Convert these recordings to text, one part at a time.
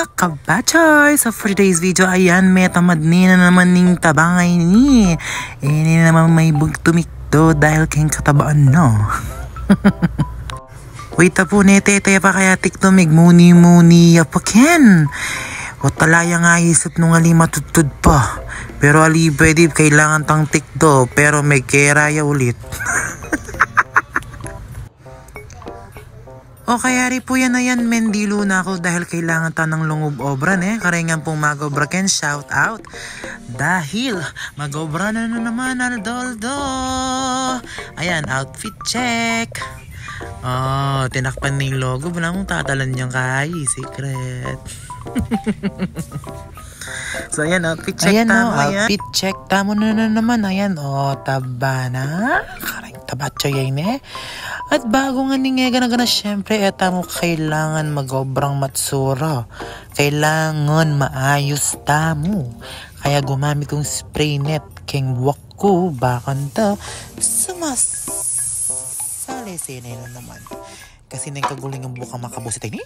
mga kabachoy! So for today's video, ayan, may tamad ni na naman ning tabangay ni. Ini naman may bugtumikto dahil kayong katabaan, no? Wait po netete pa kaya tiktomig muni apaken. O talaya nga isip nung ali matutod pa. Pero ali pwede kailangan tang tikto pero may keraya ulit. O kaya rin po yan na yan, mendilo na ako dahil kailangan ta ng lungub obran Karengan pong mag-obra ken, shout out. Dahil mag-obra na naman Aldoldo. Ayan, outfit check. Oh, tinakpan na yung logo. Wala mong tatalan niyang kahay, secret. So ayan, outfit check. Ayan, tamo, outfit check. Tamo na naman. Ayan, taba na. Karang tabatso yan At bago nga ningega na gana, syempre, mo kailangan mag-obrang matsura. Kailangan maayos tamo. Kaya gumamit kong spray net. Keng wak ko, bakanta, sali-sini na naman. Kasi nang kaguling ang buka makabusit ni.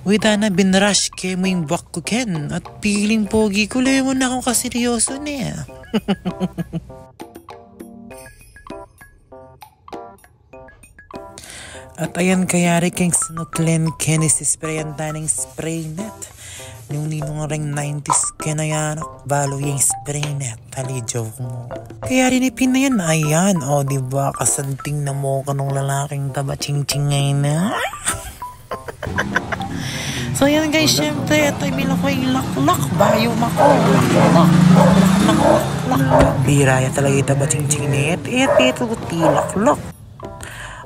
Wita na binrush ke mo yung buwak ko ken. At piling pogi ko, lemon na akong kaseryoso niya. At ayan kaya rin keng sinuklen ken isisprayan tayo ng spray net. Yung ninong ring 90s kaya balo yung spray net. Hali joke mo. Kaya rin ipin na yan. Ayan, diba kasanting na mo ka nung lalaking taba ching-ching ngayon na. So ayan guys, syempre ito yung ko yung laklak. Bayo mako. Laklak. Biraya talaga yung taba ching-ching net. Ito laklak.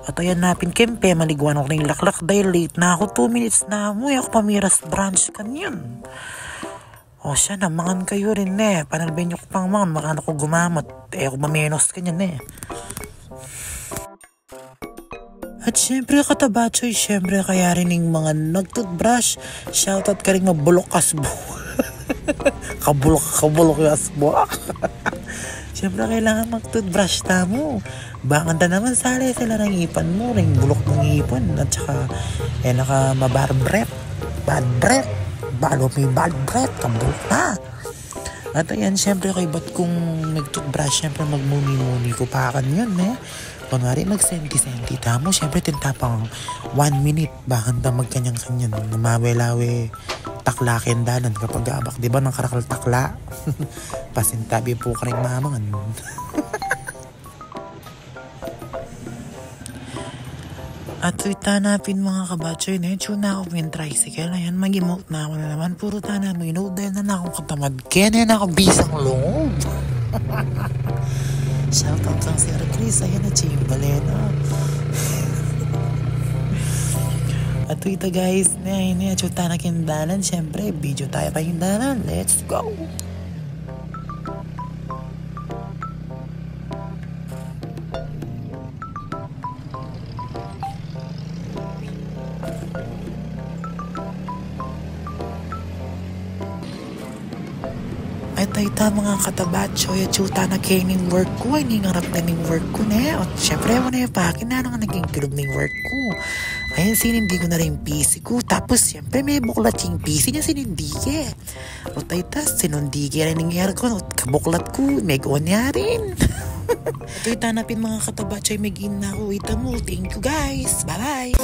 At ayan napin kempe, maliguan ako ng laklak dahil late na ako, 2 minutes na mo, ako pamiras branch kanyan. O siya na, mangan kayo rin panalbin nyo ko pang mangan, makano ko gumamot, ako mamenos kanyan At syempre katabachoy, syempre kaya rin yung mga nagtoothbrush, shoutout ka rin mabulok kasbo. kabulok kasbo. Siyempre kailangan mag-toothbrush tamo. Bakanta naman sali sila ng ipan mo, ring bulok ng ipon. At saka, naka bad breath. Balo may bad breath, kabulok na. At ayan, siyempre kay ba't kung nag-toothbrush, siyempre magmuni-muni ko pa kan yun Kunwari mag-senti-senti tamo, siyempre tintapang 1 minute. Bakanta magkanyang-kanyan. Namawelawe taklakin dalan kapag abak, di ba nang karakal takla? Pasintabi po ka rin mamangan. At tanapin mga kabatsoy tuna ako yung tricycle. Ayan, mag-emote na ako na naman. Puro tana mo inote dahil na akong katamad. Kaya na ako bisang loob. Shoutout lang si Chris. Ayan na Chimbalena. At ito guys, chuta na kindalan. Siyempre, video tayo pa kindalan. Let's go! At ito mga katabatso, chuta na kayo ng work ko. Hindi ngarap na ng work ko At syempre, wala yung pakin na nga naging tulog ng work ko. Ayan, sinindi ko na rin yung PC ko. Tapos, syempre, may buklat yung PC niya sinindike. O tayo, sinundike rin ng aircon. At kabuklat ko, may gawa niya rin. Ito'y tanapin mga katabatso, may gin na ako. Ito mo. Thank you guys. Bye-bye.